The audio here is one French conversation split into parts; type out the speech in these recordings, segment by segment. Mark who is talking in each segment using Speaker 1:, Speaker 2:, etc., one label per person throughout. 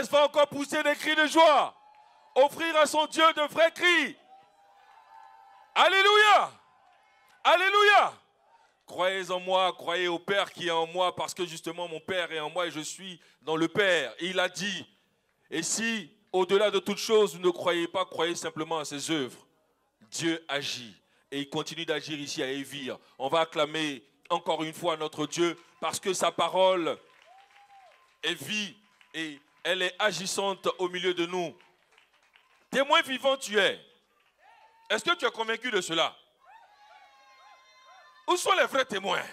Speaker 1: reste va encore pousser des cris de joie. Offrir à son Dieu de vrais cris. Alléluia. Alléluia. Croyez en moi, croyez au Père qui est en moi, parce que justement mon Père est en moi et je suis dans le Père. Il a dit, et si au-delà de toute chose vous ne croyez pas, croyez simplement à ses œuvres. Dieu agit et il continue d'agir ici à Évire. On va acclamer encore une fois notre Dieu parce que sa parole est vie et elle est agissante au milieu de nous. Témoin vivant tu es. Est-ce que tu es convaincu de cela? Où sont les vrais témoins?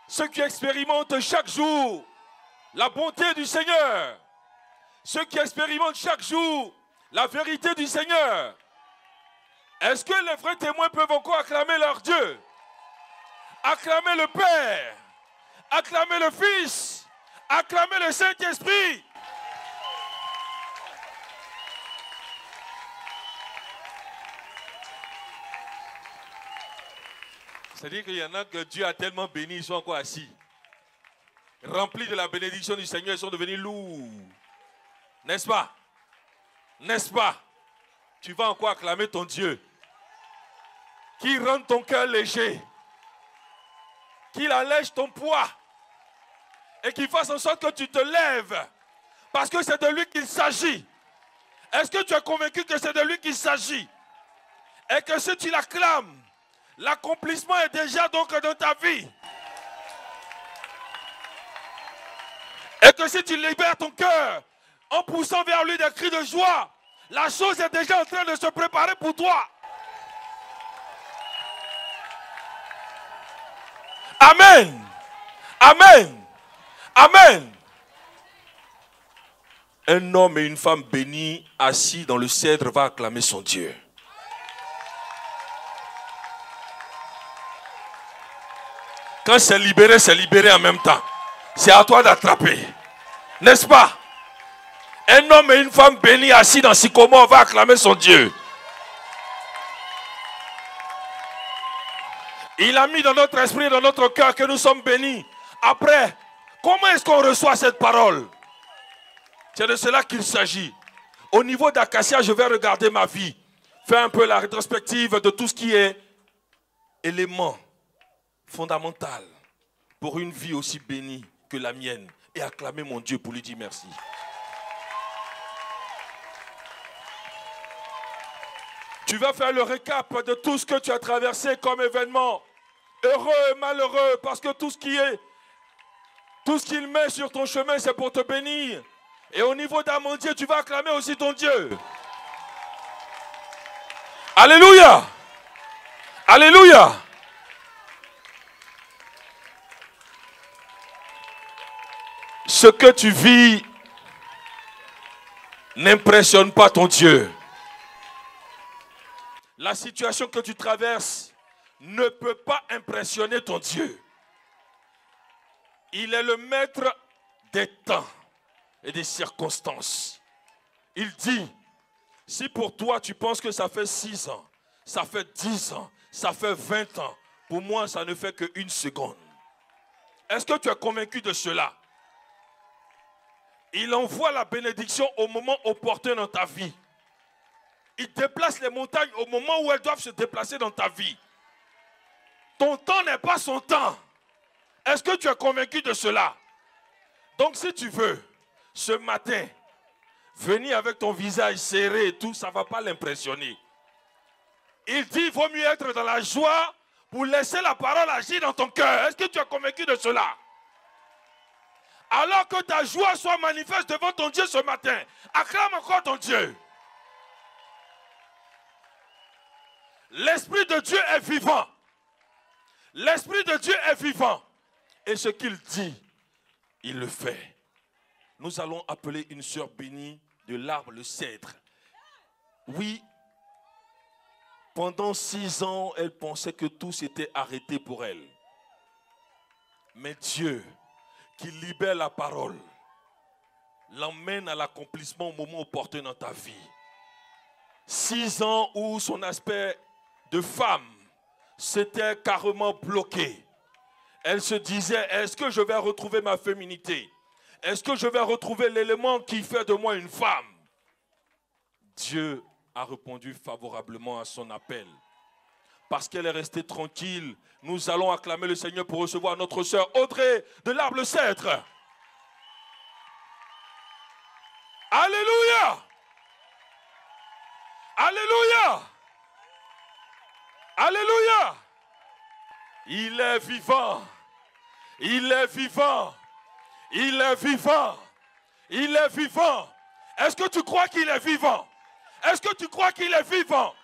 Speaker 1: Ceux qui expérimentent chaque jour la bonté du Seigneur. Ceux qui expérimentent chaque jour la vérité du Seigneur. Est-ce que les vrais témoins peuvent encore acclamer leur Dieu? Acclamer le Père, acclamer le Fils, acclamer le Saint-Esprit. C'est-à-dire qu'il y en a que Dieu a tellement béni, ils sont encore assis. Remplis de la bénédiction du Seigneur, ils sont devenus lourds. N'est-ce pas? N'est-ce pas? Tu vas encore acclamer ton Dieu. Qui rende ton cœur léger. Qu'il allège ton poids. Et qu'il fasse en sorte que tu te lèves. Parce que c'est de lui qu'il s'agit. Est-ce que tu es convaincu que c'est de lui qu'il s'agit? Et que si tu l'acclames, l'accomplissement est déjà donc dans ta vie. Et que si tu libères ton cœur en poussant vers lui des cris de joie, la chose est déjà en train de se préparer pour toi. Amen. Amen. Amen. Un homme et une femme bénis assis dans le cèdre va acclamer son Dieu. Quand c'est libéré en même temps. C'est à toi d'attraper. N'est-ce pas? Un homme et une femme bénis assis dans Sycomore va acclamer son Dieu. Il a mis dans notre esprit, dans notre cœur que nous sommes bénis. Après, comment est-ce qu'on reçoit cette parole? C'est de cela qu'il s'agit. Au niveau d'Acacia, je vais regarder ma vie. Faire un peu la rétrospective de tout ce qui est élément fondamental pour une vie aussi bénie que la mienne. Et acclamer mon Dieu pour lui dire merci. Tu vas faire le récap de tout ce que tu as traversé comme événement. Heureux et malheureux, parce que tout ce qu'il met sur ton chemin, c'est pour te bénir. Et au niveau d'Amandier, tu vas acclamer aussi ton Dieu. Alléluia. Alléluia. Ce que tu vis n'impressionne pas ton Dieu. La situation que tu traverses ne peut pas impressionner ton Dieu. Il est le maître des temps et des circonstances. Il dit, si pour toi tu penses que ça fait 6 ans, ça fait 10 ans, ça fait 20 ans, pour moi ça ne fait qu'une seconde. Est-ce que tu es convaincu de cela? Il envoie la bénédiction au moment opportun dans ta vie. Il déplace les montagnes au moment où elles doivent se déplacer dans ta vie. Ton temps n'est pas son temps. Est-ce que tu es convaincu de cela? Donc si tu veux, ce matin, venir avec ton visage serré et tout, ça ne va pas l'impressionner. Il dit, il vaut mieux être dans la joie pour laisser la parole agir dans ton cœur. Est-ce que tu es convaincu de cela? Alors que ta joie soit manifeste devant ton Dieu ce matin, acclame encore ton Dieu. L'Esprit de Dieu est vivant. L'Esprit de Dieu est vivant. Et ce qu'il dit, il le fait. Nous allons appeler une sœur bénie de l'arbre, le cèdre. Oui, pendant 6 ans, elle pensait que tout s'était arrêté pour elle. Mais Dieu, qui libère la parole, l'emmène à l'accomplissement au moment opportun dans ta vie. 6 ans où son aspect de femme s'était carrément bloqué. Elle se disait, est-ce que je vais retrouver ma féminité? Est-ce que je vais retrouver l'élément qui fait de moi une femme? Dieu a répondu favorablement à son appel. Parce qu'elle est restée tranquille, nous allons acclamer le Seigneur pour recevoir notre sœur Audrey de l'Arbre-Cèdre. Alléluia! Alléluia! Alléluia! Il est vivant. Il est vivant. Il est vivant. Il est vivant. Est-ce que tu crois qu'il est vivant? Est-ce que tu crois qu'il est vivant?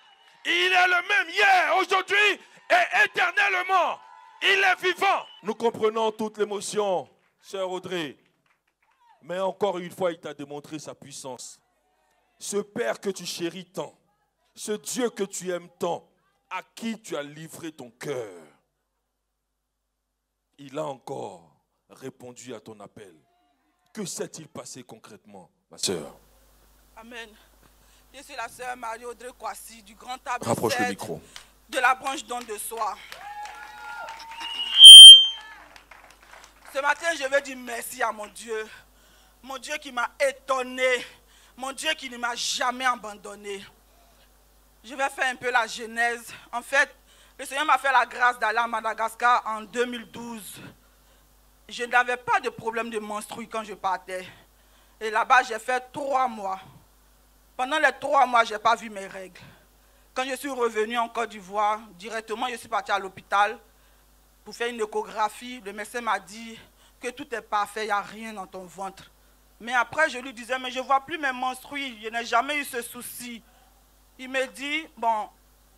Speaker 1: Il est le même hier, aujourd'hui et éternellement. Il est vivant. Nous comprenons toute l'émotion, sœur Audrey. Mais encore une fois, il t'a démontré sa puissance. Ce Père que tu chéris tant, ce Dieu que tu aimes tant, à qui tu as livré ton cœur, il a encore répondu à ton appel. Que s'est-il passé concrètement, ma sœur?
Speaker 2: Amen. Je suis la sœur Marie-Audrey Kwasi du Grand Arbre
Speaker 1: Rapproche le micro.
Speaker 2: De la branche Don de Soi. Ce matin, je veux dire merci à mon Dieu. Mon Dieu qui m'a étonné. Mon Dieu qui ne m'a jamais abandonné. Je vais faire un peu la genèse. En fait, le Seigneur m'a fait la grâce d'aller à Madagascar en 2012. Je n'avais pas de problème de menstrues quand je partais. Et là-bas, j'ai fait 3 mois. Pendant les 3 mois, je n'ai pas vu mes règles. Quand je suis revenue en Côte d'Ivoire, directement, je suis partie à l'hôpital pour faire une échographie. Le médecin m'a dit que tout est parfait, il n'y a rien dans ton ventre. Mais après, je lui disais, mais je ne vois plus mes menstrues, je n'ai jamais eu ce souci. Il me dit, bon,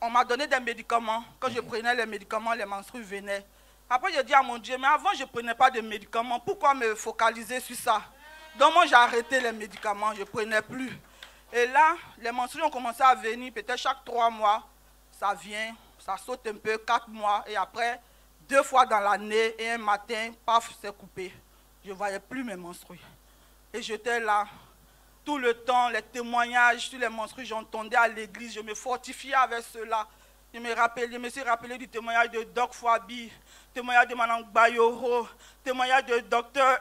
Speaker 2: on m'a donné des médicaments. Quand je prenais les médicaments, les menstrues venaient. Après, je dis à mon Dieu, mais avant, je ne prenais pas de médicaments. Pourquoi me focaliser sur ça? Donc, moi, j'ai arrêté les médicaments, je ne prenais plus. Et là, les menstrues ont commencé à venir, peut-être chaque 3 mois, ça vient, ça saute un peu, 4 mois, et après, 2 fois dans l'année, et un matin, paf, c'est coupé. Je ne voyais plus mes menstrues. Et j'étais là, tout le temps, les témoignages sur les menstrues, j'entendais à l'église, je me fortifiais avec cela. Je me suis rappelé du témoignage de Doc Fwabi, témoignage de Mme Bayoro, témoignage de Dr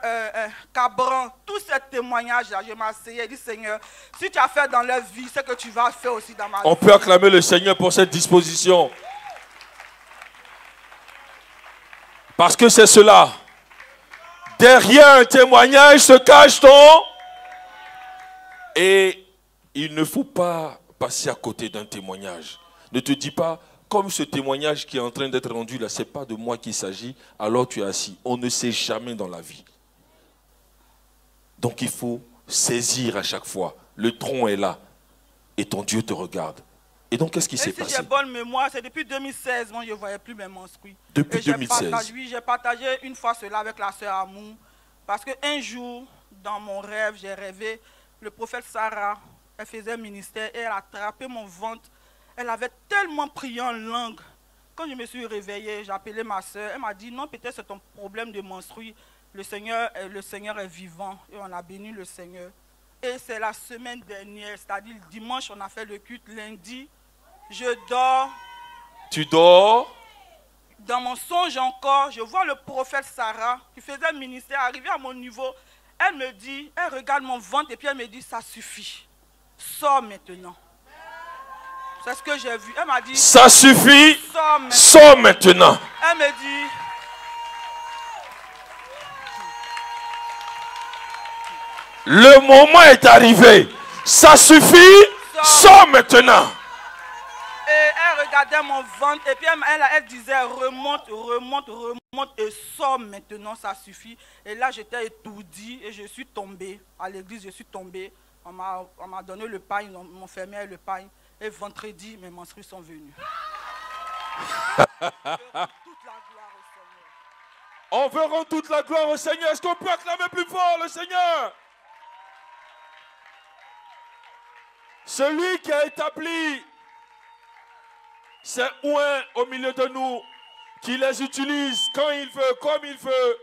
Speaker 2: Cabran. Tous ces témoignages-là, je m'asseyais et dis, Seigneur, si tu as fait dans leur vie, c'est que tu vas faire aussi dans ma vie.
Speaker 1: On peut acclamer le Seigneur pour cette disposition. Parce que c'est cela. Derrière un témoignage se cache ton... Et il ne faut pas passer à côté d'un témoignage. Ne te dis pas, comme ce témoignage qui est en train d'être rendu là, ce n'est pas de moi qu'il s'agit, alors tu es assis. On ne sait jamais dans la vie. Donc il faut saisir à chaque fois. Le tronc est là et ton Dieu te regarde. Et donc qu'est-ce qui s'est passé?
Speaker 2: Si j'ai bonne mémoire, c'est depuis 2016, moi je ne voyais plus mes menstrues.
Speaker 1: Depuis 2016?
Speaker 2: Oui, j'ai partagé une fois cela avec la sœur Amou. Parce qu'un jour, dans mon rêve, j'ai rêvé, le prophète Sarah, elle faisait ministère et elle a attrapé mon ventre. Elle avait tellement prié en langue. Quand je me suis réveillée, j'ai appelé ma soeur. Elle m'a dit, non, peut-être c'est ton problème de menstrues. Le Seigneur est vivant et on a béni le Seigneur. Et c'est la semaine dernière, c'est-à-dire dimanche, on a fait le culte. Lundi, je dors.
Speaker 1: Tu dors?
Speaker 2: Dans mon songe encore, je vois le prophète Sarah qui faisait ministère arriver à mon niveau. Elle me dit, elle regarde mon ventre et puis elle me dit, ça suffit. Sors maintenant. C'est ce que j'ai vu. Elle m'a dit,
Speaker 1: ça suffit. Sors maintenant.
Speaker 2: Elle me dit,
Speaker 1: le moment est arrivé. Ça suffit. Sors maintenant.
Speaker 2: Et elle regardait mon ventre et puis elle disait remonte, remonte, remonte et sors maintenant, ça suffit. Et là j'étais étourdie et je suis tombée. À l'église je suis tombée. On m'a donné le pain, on m'a fermé le pain. Et vendredi, mes menstrues sont venues.
Speaker 1: On veut rendre toute la gloire au Seigneur. Est-ce qu'on peut acclamer plus fort le Seigneur? Celui qui a établi ces oins au milieu de nous, qui les utilise quand il veut, comme il veut,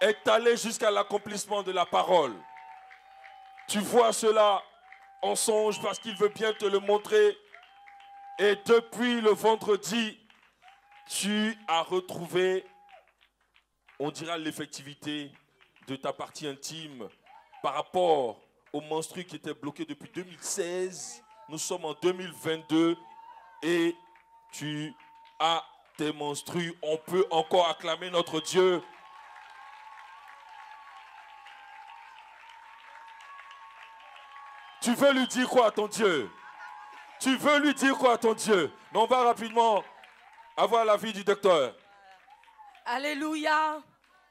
Speaker 1: est allé jusqu'à l'accomplissement de la parole. Tu vois cela en songe parce qu'il veut bien te le montrer. Et depuis le vendredi, tu as retrouvé, on dira, l'effectivité de ta partie intime par rapport au menstru qui était bloqué depuis 2016. Nous sommes en 2022 et tu as tes menstrues. On peut encore acclamer notre Dieu. Tu veux lui dire quoi à ton Dieu? Tu veux lui dire quoi à ton Dieu? Mais on va rapidement avoir l'avis du docteur.
Speaker 3: Alléluia.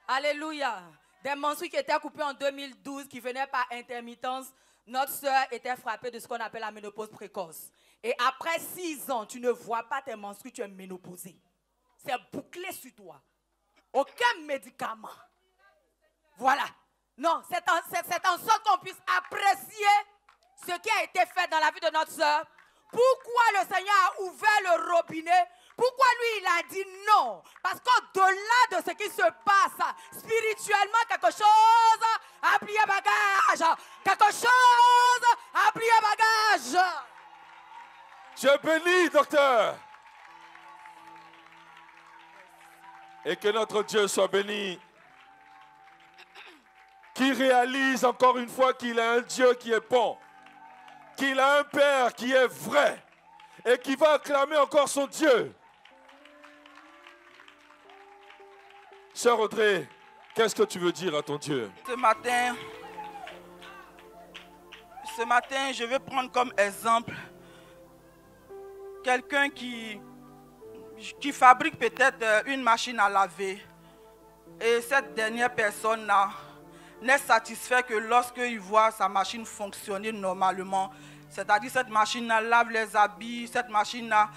Speaker 3: Alléluia. Des menstrues qui étaient coupées en 2012, qui venaient par intermittence, notre soeur était frappée de ce qu'on appelle la ménopause précoce. Et après 6 ans, tu ne vois pas tes menstrues, tu es ménopausée. C'est bouclé sur toi. Aucun médicament. Voilà. Non, c'est en sorte qu'on puisse apprécier ce qui a été fait dans la vie de notre soeur. Pourquoi le Seigneur a ouvert le robinet? Pourquoi lui il a dit non? Parce qu'au-delà de ce qui se passe spirituellement, quelque chose a plié bagage. Quelque chose a plié bagage.
Speaker 1: Je bénis, docteur. Et que notre Dieu soit béni. Qui réalise encore une fois qu'il a un Dieu qui est bon. Qu'il a un Père qui est vrai. Et qui va acclamer encore son Dieu. Sœur Audrey, qu'est-ce que tu veux dire à ton Dieu?
Speaker 2: Ce matin, je vais prendre comme exemple quelqu'un qui fabrique peut-être une machine à laver. Et cette dernière personne-là n'est satisfait que lorsqu'il voit sa machine fonctionner normalement. C'est-à-dire cette machine-là lave les habits, cette machine-là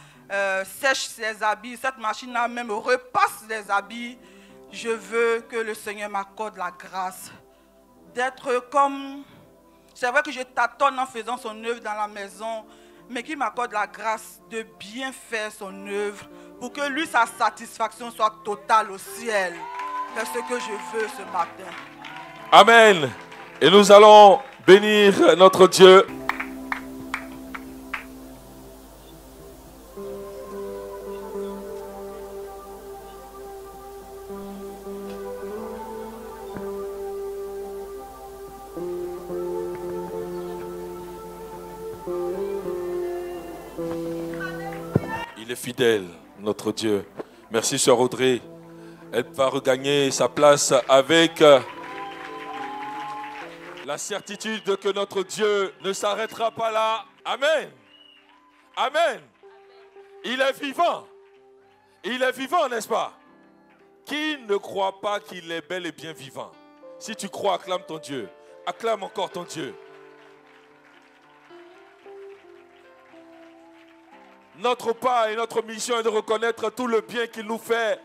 Speaker 2: sèche ses habits, cette machine-là même repasse les habits. Je veux que le Seigneur m'accorde la grâce d'être comme... C'est vrai que je tâtonne en faisant son œuvre dans la maison, mais qu'il m'accorde la grâce de bien faire son œuvre pour que lui, sa satisfaction soit totale au ciel. C'est ce que je veux ce matin.
Speaker 1: Amen. Et nous allons bénir notre Dieu. Il est fidèle, notre Dieu. Merci, sœur Audrey. Elle va regagner sa place avec la certitude que notre Dieu ne s'arrêtera pas là. Amen. Amen. Il est vivant. Il est vivant, n'est-ce pas? Qui ne croit pas qu'il est bel et bien vivant? Si tu crois, acclame ton Dieu. Acclame encore ton Dieu. Notre part et notre mission est de reconnaître tout le bien qu'il nous fait.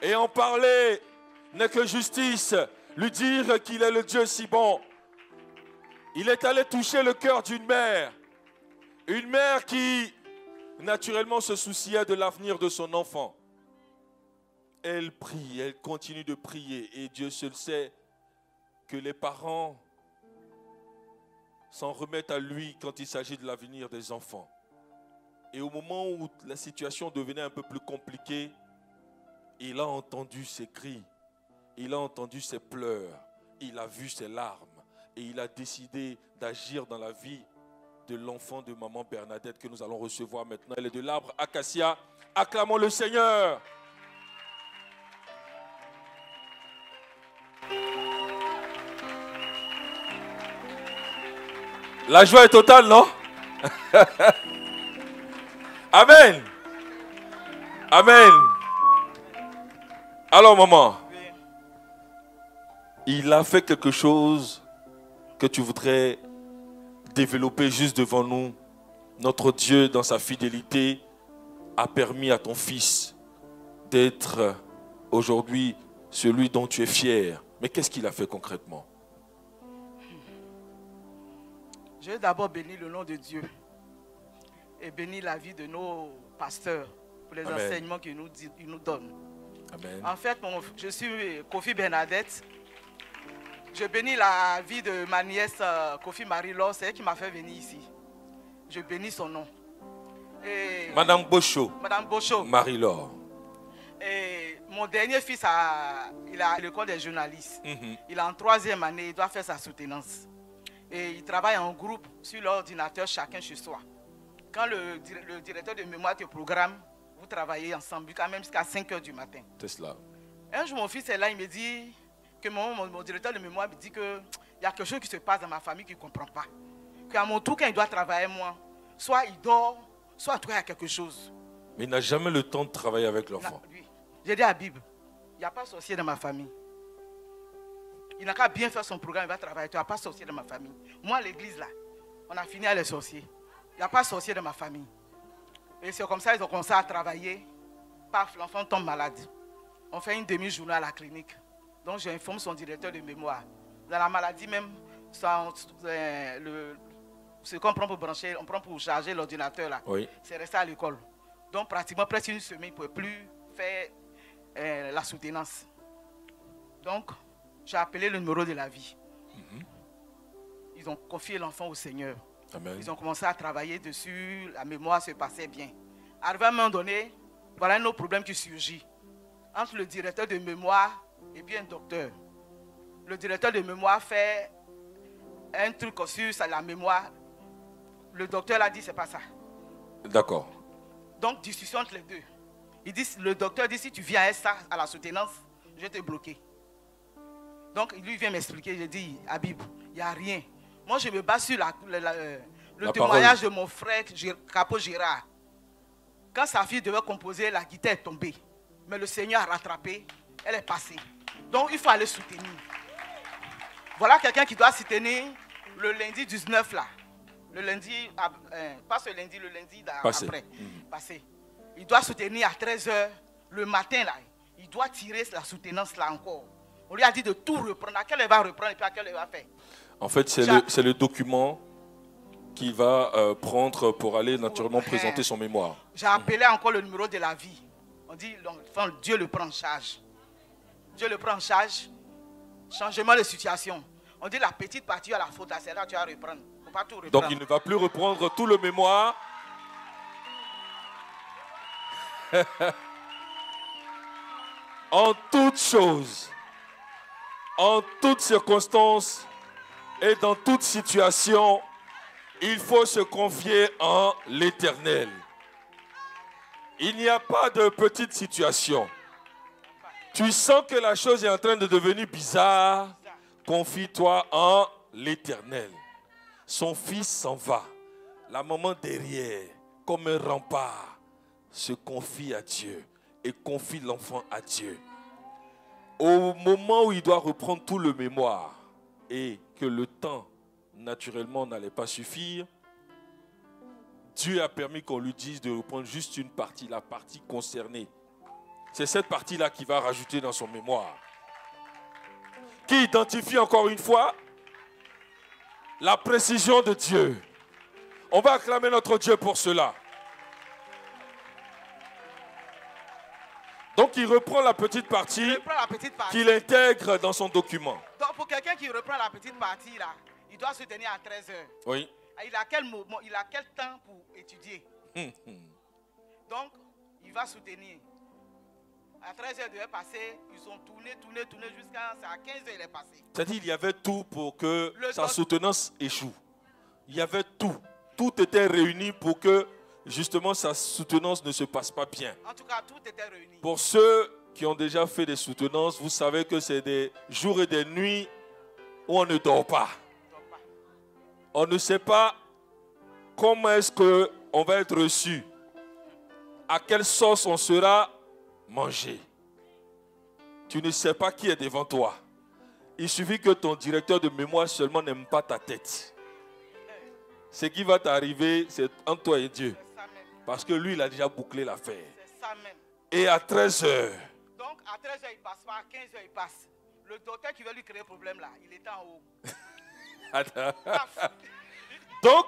Speaker 1: Et en parler n'est que justice. Lui dire qu'il est le Dieu si bon. Il est allé toucher le cœur d'une mère. Une mère qui, naturellement, se souciait de l'avenir de son enfant. Elle prie, elle continue de prier. Et Dieu seul sait que les parents s'en remettent à lui quand il s'agit de l'avenir des enfants. Et au moment où la situation devenait un peu plus compliquée, il a entendu ses cris, il a entendu ses pleurs, il a vu ses larmes et il a décidé d'agir dans la vie de l'enfant de maman Bernadette que nous allons recevoir maintenant. Elle est de l'arbre Acacia. Acclamons le Seigneur. La joie est totale, non? Amen. Amen. Alors, maman, il a fait quelque chose que tu voudrais développer juste devant nous. Notre Dieu, dans sa fidélité, a permis à ton fils d'être aujourd'hui celui dont tu es fier. Mais qu'est-ce qu'il a fait concrètement?
Speaker 2: Je vais d'abord bénir le nom de Dieu et bénir la vie de nos pasteurs pour les enseignements qu'ils nous donnent.
Speaker 1: Amen.
Speaker 2: En fait, je suis Kofi Bernadette. Je bénis la vie de ma nièce Kofi Marie-Laure, c'est elle qui m'a fait venir ici. Je bénis son nom. Et
Speaker 1: Madame Bocho.
Speaker 2: Madame Bocho.
Speaker 1: Marie-Laure.
Speaker 2: Et
Speaker 4: Mon dernier fils, il a l'école des journalistes. Il est en 3e année, il doit faire sa soutenance. Et il travaille en groupe sur l'ordinateur, chacun chez soi. Quand le directeur de mémoire te programme, vous travaillez ensemble, quand même jusqu'à 5 h du matin.
Speaker 1: C'est cela.
Speaker 4: Un jour, mon fils est là, il me dit que mon directeur de mémoire me dit qu'il y a quelque chose qui se passe dans ma famille qu'il ne comprend pas. Qu'à mon tour, quand il doit travailler, moi, soit il dort, soit en tout cas, il y a quelque chose.
Speaker 1: Mais il n'a jamais le temps de travailler avec l'enfant.
Speaker 4: J'ai dit à la Bible, il n'y a pas de sorcier dans ma famille. Il n'a qu'à bien faire son programme, il va travailler. Il n'y a pas de sorcier dans ma famille. Moi, à l'église, là, on a fini à les sorciers. Il n'y a pas de sorcier dans ma famille. Et c'est comme ça qu'ils ont commencé à travailler. Paf, l'enfant tombe malade. On fait une demi-journée à la clinique. Donc, j'informe son directeur de mémoire. Dans la maladie même, ce qu'on prend pour brancher, on prend pour charger l'ordinateur là.
Speaker 1: Oui.
Speaker 4: C'est resté à l'école. Donc, pratiquement presque une semaine, il ne pouvait plus faire la soutenance. Donc, j'ai appelé le numéro de la vie. Ils ont confié l'enfant au Seigneur.
Speaker 1: Amen.
Speaker 4: Ils ont commencé à travailler dessus, la mémoire se passait bien. Arrivé à un moment donné, voilà un autre problème qui surgit. Entre le directeur de mémoire et puis un docteur. Le directeur de mémoire fait un truc sur la mémoire. Le docteur a dit c'est pas ça.
Speaker 1: D'accord.
Speaker 4: Donc discussion entre les deux. Le docteur dit si tu viens à ça, à la soutenance, je vais te bloquer. Donc il lui vient m'expliquer, je dis Habib, il n'y a rien. Moi je me base sur le témoignage de mon frère Capo Gérard. Quand sa fille devait composer, la guitare est tombée. Mais le Seigneur a rattrapé, elle est passée. Donc il faut aller soutenir. Voilà quelqu'un qui doit soutenir le lundi 19 là. Le lundi, pas ce lundi, le lundi après. Passé. Il doit soutenir à 13 h le matin là. Il doit tirer la soutenance là encore. On lui a dit de tout reprendre. À quelle elle va reprendre et puis à quelle elle va faire.
Speaker 1: En fait, c'est le document qu'il va prendre pour aller naturellement présenter son mémoire.
Speaker 4: J'ai appelé encore le numéro de la vie. On dit, l'enfant, Dieu le prend en charge. Dieu le prend en charge. Changement de situation. On dit la petite partie à la faute, c'est là que tu vas reprendre. Faut pas tout reprendre.
Speaker 1: Donc il ne va plus reprendre tout le mémoire. En toutes choses, en toutes circonstances et dans toute situation, il faut se confier en l'Éternel. Il n'y a pas de petite situation. Tu sens que la chose est en train de devenir bizarre. Confie-toi en l'Éternel. Son fils s'en va. La maman derrière, comme un rempart, se confie à Dieu et confie l'enfant à Dieu. Au moment où il doit reprendre tout le mémoire et que le temps, naturellement, n'allait pas suffire, Dieu a permis qu'on lui dise de reprendre juste une partie, la partie concernée. C'est cette partie-là qu'il va rajouter dans son mémoire. Qui identifie encore une fois la précision de Dieu. On va acclamer notre Dieu pour cela. Donc il reprend la petite partie qu'il intègre dans son document.
Speaker 4: Donc pour quelqu'un qui reprend la petite partie là, il doit se tenir à 13 h.
Speaker 1: Oui.
Speaker 4: Il a quel temps pour étudier? Donc il va soutenir. À 13 h il devait passer, ils ont tourné jusqu'à 15 h il est passé.
Speaker 1: C'est-à-dire qu'il y avait tout pour que sa soutenance échoue. Il y avait tout. Tout était réuni pour que justement sa soutenance ne se passe pas bien.
Speaker 4: En tout cas, tout était réuni.
Speaker 1: Pour ceux qui ont déjà fait des soutenances, vous savez que c'est des jours et des nuits où on ne dort pas. On ne sait pas comment est-ce qu'on va être reçu. À quelle sauce on sera mangé. Tu ne sais pas qui est devant toi. Il suffit que ton directeur de mémoire seulement n'aime pas ta tête. Ce qui va t'arriver, c'est entre toi et Dieu. Parce que lui, il a déjà bouclé l'affaire. Et à 13 h.
Speaker 4: Donc, à 13 h, il passe pas. À 15 h, il passe. Le docteur qui veut lui créer problème là, il était en haut.
Speaker 1: Donc,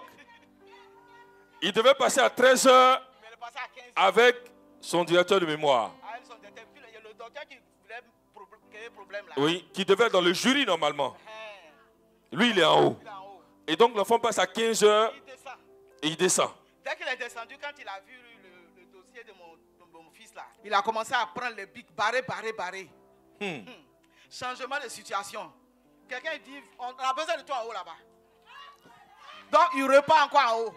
Speaker 1: il devait passer à 13 h avec son directeur de mémoire.
Speaker 4: Le docteur qui voulait créer problème là.
Speaker 1: Oui, qui devait être dans le jury normalement. Lui, il est en haut. Et donc, l'enfant passe à 15 h et il descend.
Speaker 4: Dès qu'il est descendu, quand il a vu le dossier de mon fils là, il a commencé à prendre les bics, barrer. Changement de situation. Quelqu'un dit, on a besoin de toi en haut là-bas. Donc il repart encore en haut.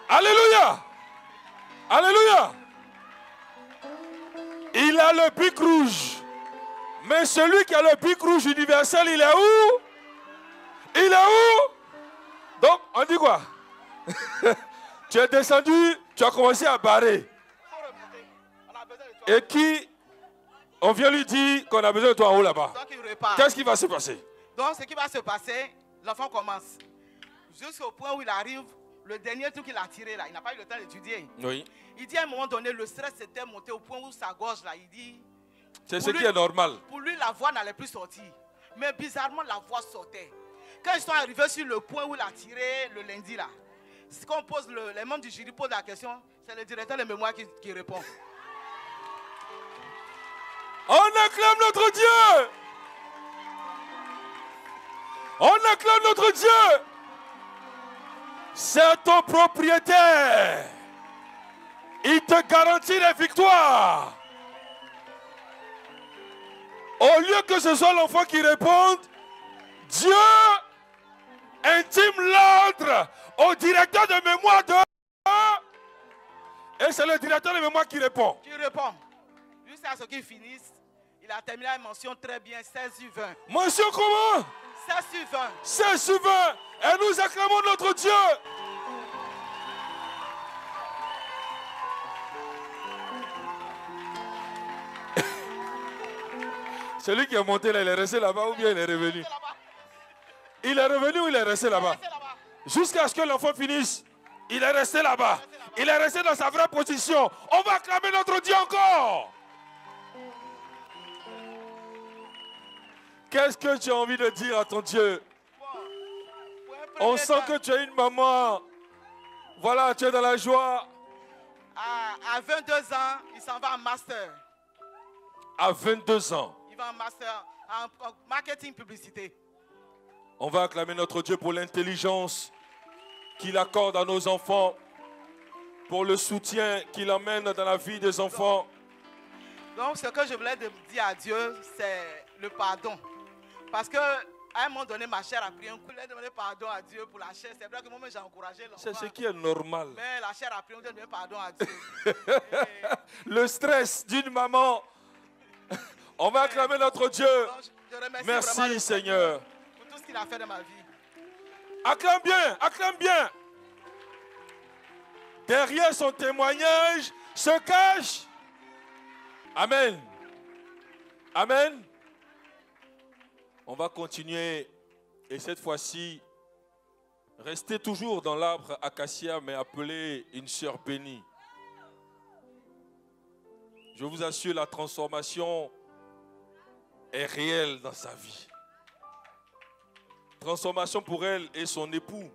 Speaker 1: Alléluia. Alléluia. Il a le bic rouge. Mais celui qui a le bic rouge universel, il est où? Il est où? Donc, on dit quoi? Tu es descendu, tu as commencé à barrer. Et qui? On vient lui dire qu'on a besoin de toi en haut là-bas. Qu'est-ce qui va se passer?
Speaker 4: Donc, ce qui va se passer, l'enfant commence. Jusqu'au point où il arrive, le dernier truc qu'il a tiré là, il n'a pas eu le temps d'étudier.
Speaker 1: Oui.
Speaker 4: Il dit à un moment donné, le stress s'était monté au point où sa gorge là, il dit...
Speaker 1: C'est ce qui est normal.
Speaker 4: Pour lui, la voix n'allait plus sortir. Mais bizarrement, la voix sortait. Quand ils sont arrivés sur le point où il a tiré le lundi là, ce qu'on pose, les membres du jury posent la question, c'est le directeur de mémoire qui répond.
Speaker 1: On acclame notre Dieu! On acclame notre Dieu! C'est ton propriétaire. Il te garantit la victoire. Au lieu que ce soit l'enfant qui réponde, Dieu intime l'ordre au directeur de mémoire de... Et c'est le directeur de mémoire qui répond.
Speaker 4: Qui répond. Jusqu'à ce qu'il finisse, il a terminé la mention très bien, 16 sur 20.
Speaker 1: Mention comment?
Speaker 4: 16 sur 20.
Speaker 1: 16 sur 20. Et nous acclamons notre Dieu. Celui qui est monté là, il est resté là-bas ou bien il est revenu? Il est revenu ou il est resté là-bas? Jusqu'à ce que l'enfant finisse, il est resté là-bas. Il est resté dans sa vraie position. On va acclamer notre Dieu encore. Qu'est-ce que tu as envie de dire à ton Dieu? On sent que tu es une maman. Voilà, tu es dans la joie.
Speaker 4: À 22 ans, il s'en va en master.
Speaker 1: À 22 ans.
Speaker 4: Il va en master en marketing publicité.
Speaker 1: On va acclamer notre Dieu pour l'intelligence qu'il accorde à nos enfants, pour le soutien qu'il amène dans la vie des enfants.
Speaker 4: Donc, ce que je voulais dire à Dieu, c'est le pardon. Parce qu'à un moment donné, ma chair a pris un coup. Je lui ai demandé pardon à Dieu pour la chair. C'est vrai que moi, j'ai encouragé l'enfant.
Speaker 1: C'est ce qui est normal.
Speaker 4: Mais la chair a pris un coup. Je lui ai demandé pardon à Dieu.
Speaker 1: Le stress d'une maman. On va acclamer notre Dieu.
Speaker 4: Donc,
Speaker 1: merci Seigneur.
Speaker 4: Pour tout ce qu'il a fait dans ma vie.
Speaker 1: Acclame bien, acclame bien. Derrière son témoignage se cache. Amen. Amen. On va continuer. Et cette fois-ci, restez toujours dans l'arbre acacia, mais appelez une sœur bénie. Je vous assure, la transformation est réelle dans sa vie. Transformation pour elle et son époux.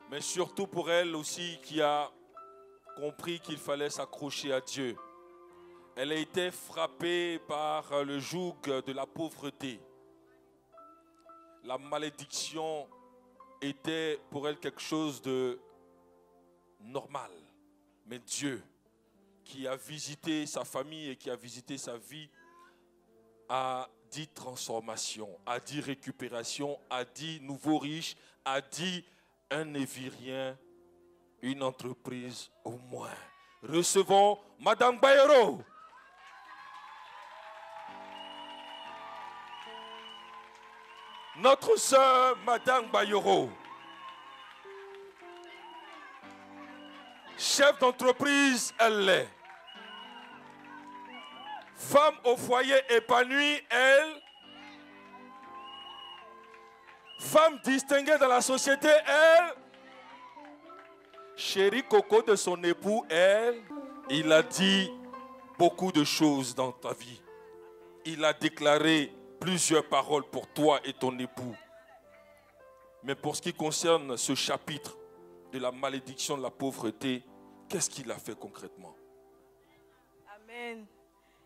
Speaker 1: Mais surtout pour elle aussi qui a compris qu'il fallait s'accrocher à Dieu. Elle a été frappée par le joug de la pauvreté. La malédiction était pour elle quelque chose de normal. Mais Dieu, qui a visité sa famille et qui a visité sa vie, a dit transformation, a dit récupération, a dit nouveau riche, a dit un Évyrien, une entreprise au moins. Recevons Madame Bayero. Notre sœur Madame Bayero. Chef d'entreprise, elle l'est. Femme au foyer épanouie, elle. Femme distinguée dans la société, elle. Chérie coco de son époux, elle. Il a dit beaucoup de choses dans ta vie. Il a déclaré plusieurs paroles pour toi et ton époux. Mais pour ce qui concerne ce chapitre de la malédiction de la pauvreté, qu'est-ce qu'il a fait concrètement?
Speaker 5: Amen.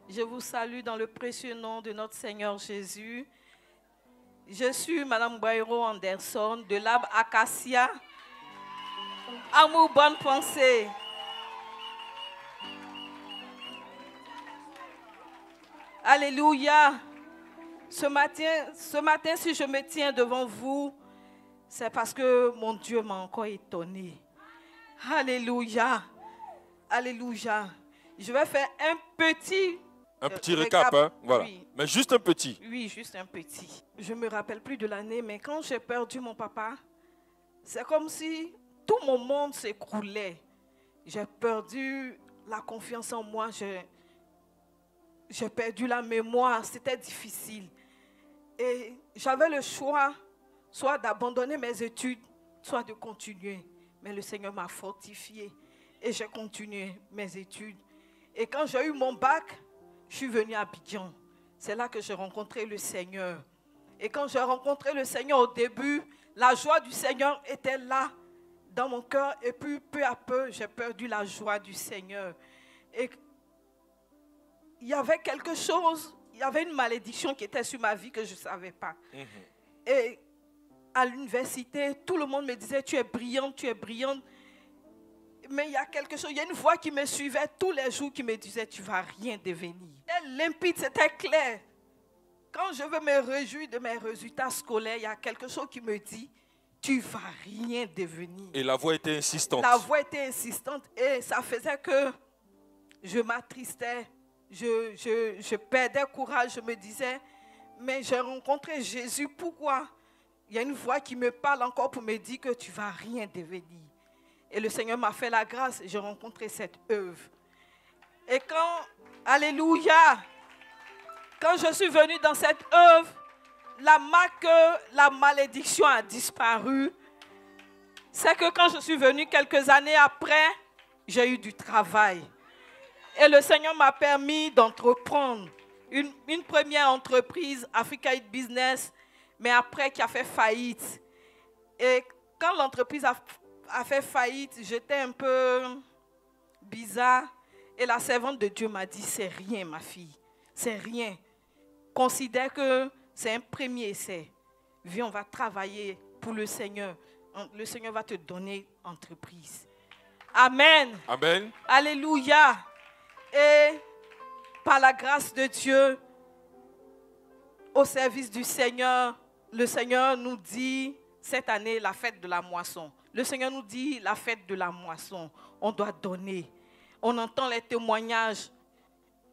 Speaker 5: Je vous salue dans le précieux nom de notre Seigneur Jésus. Je suis Madame Bairo Anderson de l'arbre Acacia. Amour, bonne pensée. Alléluia. Ce matin, si je me tiens devant vous, c'est parce que mon Dieu m'a encore étonné. Alléluia. Alléluia. Je vais faire un petit
Speaker 1: récap, hein? Voilà.
Speaker 5: Oui.
Speaker 1: Mais juste un petit.
Speaker 5: Oui, juste un petit. Je ne me rappelle plus de l'année, mais quand j'ai perdu mon papa, c'est comme si tout mon monde s'écroulait. J'ai perdu la confiance en moi, j'ai perdu la mémoire, c'était difficile. Et j'avais le choix, soit d'abandonner mes études, soit de continuer. Mais le Seigneur m'a fortifié et j'ai continué mes études. Et quand j'ai eu mon bac, je suis venue à Abidjan. C'est là que j'ai rencontré le Seigneur. Et quand j'ai rencontré le Seigneur au début, la joie du Seigneur était là dans mon cœur. Et puis peu à peu, j'ai perdu la joie du Seigneur. Et il y avait quelque chose, il y avait une malédiction qui était sur ma vie que je ne savais pas. Et à l'université, tout le monde me disait, tu es brillante, tu es brillante. Mais il y a quelque chose, il y a une voix qui me suivait tous les jours qui me disait, tu ne vas rien devenir. C'était limpide, c'était clair. Quand je veux me réjouir de mes résultats scolaires, il y a quelque chose qui me dit, tu ne vas rien devenir.
Speaker 1: Et la voix était insistante.
Speaker 5: La voix était insistante et ça faisait que je m'attristais, je perdais courage, je me disais, mais j'ai rencontré Jésus, pourquoi? Il y a une voix qui me parle encore pour me dire que tu ne vas rien devenir. Et le Seigneur m'a fait la grâce, j'ai rencontré cette œuvre. Et quand, alléluia, quand je suis venue dans cette œuvre, la marque que la malédiction a disparu, c'est que quand je suis venue quelques années après, j'ai eu du travail. Et le Seigneur m'a permis d'entreprendre une première entreprise, Africa Eat Business, mais après qui a fait faillite. Et quand l'entreprise a fait faillite, j'étais un peu bizarre. Et la servante de Dieu m'a dit, c'est rien ma fille, c'est rien. Considère que c'est un premier essai. Viens, on va travailler pour le Seigneur. Le Seigneur va te donner entreprise. Amen.
Speaker 1: Amen.
Speaker 5: Alléluia. Et par la grâce de Dieu, au service du Seigneur, le Seigneur nous dit, cette année, la fête de la moisson. Le Seigneur nous dit, la fête de la moisson, on doit donner. On entend les témoignages.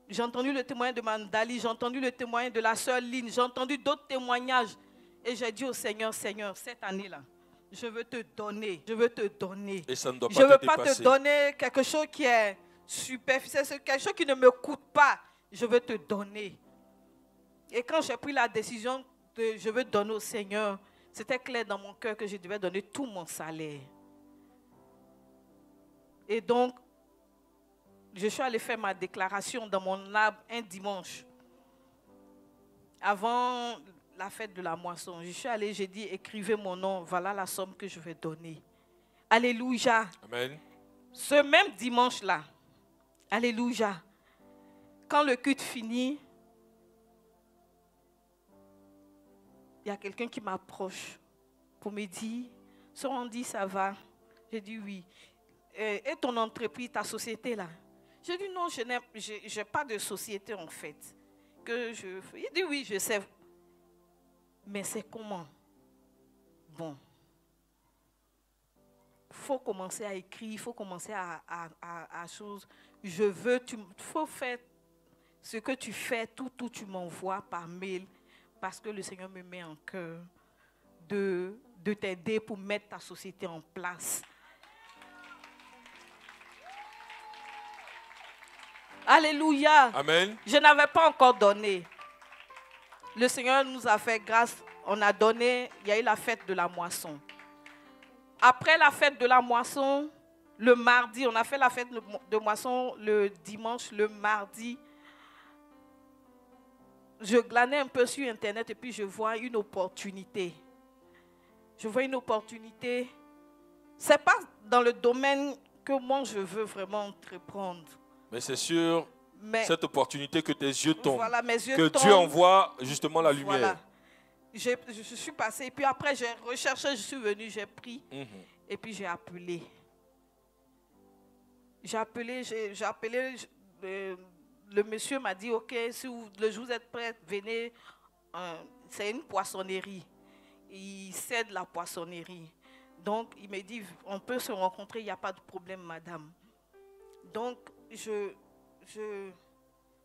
Speaker 5: J'ai entendu le témoignage de Mandali, j'ai entendu le témoignage de la sœur Lynn, j'ai entendu d'autres témoignages. Et j'ai dit au Seigneur, Seigneur, cette année-là, je veux te donner, je veux te donner.
Speaker 1: Et ça ne doit pas
Speaker 5: je ne veux
Speaker 1: te
Speaker 5: pas
Speaker 1: dépasser.
Speaker 5: te donner quelque chose qui est superficiel, quelque chose qui ne me coûte pas. Je veux te donner. Et quand j'ai pris la décision de je veux donner au Seigneur, c'était clair dans mon cœur que je devais donner tout mon salaire. Et donc, je suis allée faire ma déclaration dans mon arbre un dimanche. Avant la fête de la moisson, je suis allée, j'ai dit, écrivez mon nom, voilà la somme que je vais donner. Alléluia.
Speaker 1: Amen.
Speaker 5: Ce même dimanche-là, alléluia, quand le culte finit, il y a quelqu'un qui m'approche pour me dire, Sorandi, ça va? J'ai dit oui. Et ton entreprise, ta société là? J'ai dit non, je n'ai pas de société en fait. Il dit oui, je sais. Mais c'est comment? Bon. Il faut commencer à écrire, il faut commencer à choses. Il faut faire ce que tu fais, tout tu m'envoies par mail, parce que le Seigneur me met en cœur de t'aider pour mettre ta société en place. Alléluia.
Speaker 1: Amen.
Speaker 5: Je n'avais pas encore donné. Le Seigneur nous a fait grâce. On a donné, il y a eu la fête de la moisson. Après la fête de la moisson, le mardi, on a fait la fête de moisson le dimanche, le mardi. Je glanais un peu sur Internet et puis je vois une opportunité. Je vois une opportunité. Ce n'est pas dans le domaine que moi je veux vraiment entreprendre.
Speaker 1: Mais c'est sur cette opportunité que tes yeux tombent.
Speaker 5: Voilà, mes yeux
Speaker 1: que
Speaker 5: tombent.
Speaker 1: Dieu envoie justement la lumière.
Speaker 5: Voilà. je suis passée. Et puis après, j'ai recherché, je suis venue, j'ai pris. Et puis j'ai appelé. J'ai appelé, le monsieur m'a dit, ok, si le jour vous êtes prêts, venez. C'est une poissonnerie. Il cède la poissonnerie. Donc, il me dit, on peut se rencontrer, il n'y a pas de problème, madame. Donc,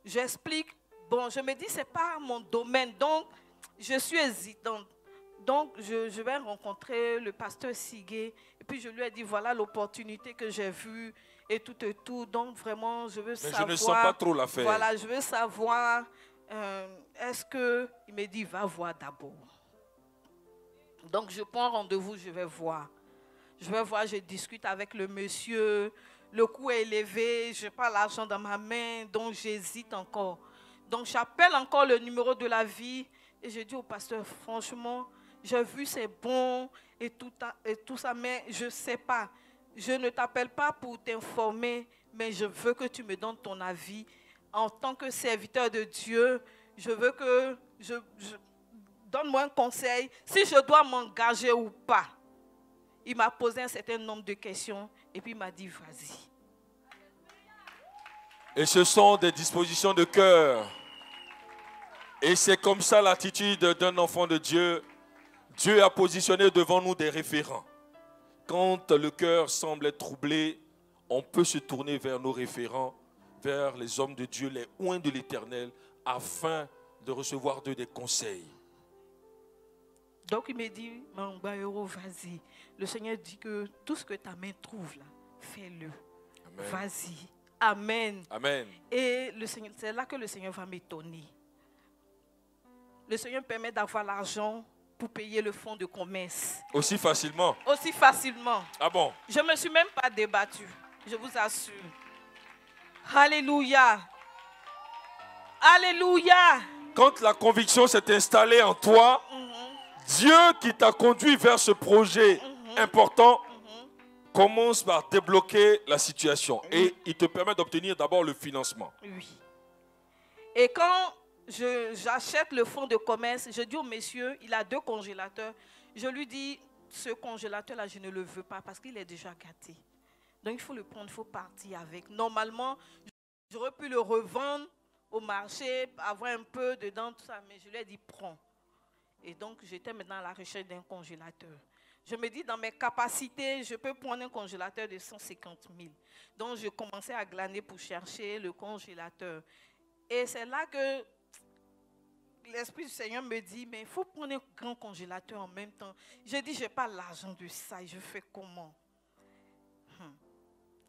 Speaker 5: j'explique. Bon, je me dis, ce n'est pas mon domaine. Donc, je suis hésitante. Donc, je vais rencontrer le pasteur Sigué. Et puis, je lui ai dit, voilà l'opportunité que j'ai vue et tout et tout. Donc, vraiment, je veux savoir.
Speaker 1: Mais je ne sens pas trop l'affaire.
Speaker 5: Voilà, je veux savoir, est-ce que... Il me dit, va voir d'abord. Donc, je prends rendez-vous, je vais voir. Je discute avec le monsieur. Le coût est élevé, je n'ai pas l'argent dans ma main, donc j'hésite encore. Donc, j'appelle encore le numéro de la vie et je dis au pasteur, franchement, j'ai vu, c'est bon et tout ça, mais je ne sais pas. Je ne t'appelle pas pour t'informer, mais je veux que tu me donnes ton avis. En tant que serviteur de Dieu, je veux que... Donne-moi un conseil, si je dois m'engager ou pas. Il m'a posé un certain nombre de questions et puis il m'a dit, vas-y.
Speaker 1: Et ce sont des dispositions de cœur. Et c'est comme ça l'attitude d'un enfant de Dieu. Dieu a positionné devant nous des référents. Quand le cœur semble être troublé, on peut se tourner vers nos référents, vers les hommes de Dieu, les oints de l'Éternel, afin de recevoir d'eux des conseils.
Speaker 5: Donc il me dit, Mambaero, vas-y. Le Seigneur dit que tout ce que ta main trouve là, fais-le. Vas-y. Amen.
Speaker 1: Amen.
Speaker 5: Et c'est là que le Seigneur va m'étonner. Le Seigneur permet d'avoir l'argent pour payer le fonds de commerce.
Speaker 1: Aussi facilement?
Speaker 5: Aussi facilement.
Speaker 1: Ah bon?
Speaker 5: Je ne me suis même pas débattue. Je vous assure. Alléluia. Alléluia.
Speaker 1: Quand la conviction s'est installée en toi, Dieu qui t'a conduit vers ce projet important commence par débloquer la situation et il te permet d'obtenir d'abord le financement.
Speaker 5: Oui. Et quand j'achète le fonds de commerce, je dis au monsieur, il a 2 congélateurs. Je lui dis, ce congélateur-là, je ne le veux pas parce qu'il est déjà gâté. Donc il faut le prendre, il faut partir avec. Normalement, j'aurais pu le revendre au marché, avoir un peu dedans, tout ça, mais je lui ai dit, prends. Et donc, j'étais maintenant à la recherche d'un congélateur. Je me dis, dans mes capacités, je peux prendre un congélateur de 150 000. Donc, je commençais à glaner pour chercher le congélateur. Et c'est là que l'Esprit du Seigneur me dit, mais il faut prendre un grand congélateur en même temps. J'ai dit, je n'ai pas l'argent de ça, et je fais comment?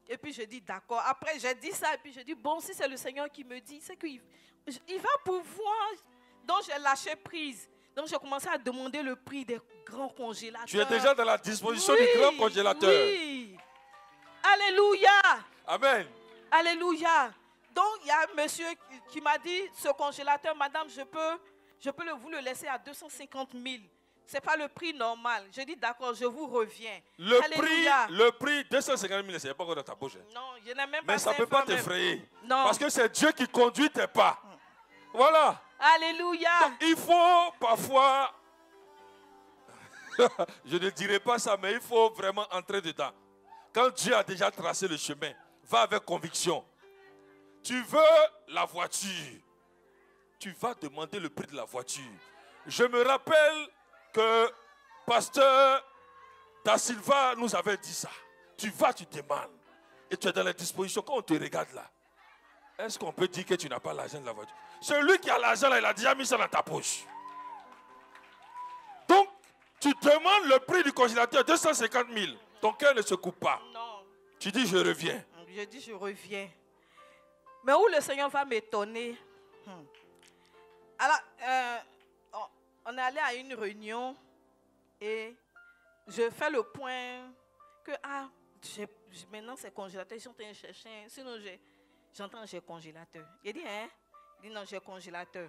Speaker 5: Et puis, je dis, d'accord. Après, j'ai dit ça, et puis je dis, bon, si c'est le Seigneur qui me dit, c'est qu'il va pouvoir. Donc, j'ai lâché prise. Donc, j'ai commencé à demander le prix des grands congélateurs.
Speaker 1: Tu es déjà dans la disposition du grand congélateur.
Speaker 5: Oui. Alléluia.
Speaker 1: Amen.
Speaker 5: Alléluia. Donc, il y a un monsieur qui m'a dit, ce congélateur, madame, je peux vous le laisser à 250 000. Ce n'est pas le prix normal. Je dis, d'accord, je vous reviens.
Speaker 1: Le prix 250 000, ce n'est pas encore dans ta poche.
Speaker 5: Non, je n'ai même pas.
Speaker 1: Mais ça ne peut pas t'effrayer.
Speaker 5: Non.
Speaker 1: Parce que c'est Dieu qui conduit tes pas. Voilà.
Speaker 5: Alléluia.
Speaker 1: Donc, il faut parfois, je ne dirais pas ça, mais il faut vraiment entrer dedans. Quand Dieu a déjà tracé le chemin, va avec conviction. Tu veux la voiture. Tu vas demander le prix de la voiture. Je me rappelle que Pasteur Da Silva nous avait dit ça. Tu vas, tu demandes. Et tu es dans la disposition. Quand on te regarde là, est-ce qu'on peut dire que tu n'as pas l'argent de la voiture? Celui qui a l'argent là, il a déjà mis ça dans ta poche. Donc, tu demandes le prix du congélateur, 250 000. Ton cœur ne se coupe pas.
Speaker 5: Non.
Speaker 1: Tu dis, je reviens.
Speaker 5: Je dis, je reviens. Mais où le Seigneur va m'étonner? Alors, on est allé à une réunion et je fais le point que, maintenant c'est congélateur, ils sont en train de chercher. Sinon, j'entends j'ai congélateur. Il dit, hein? Il dit, non, j'ai congélateur.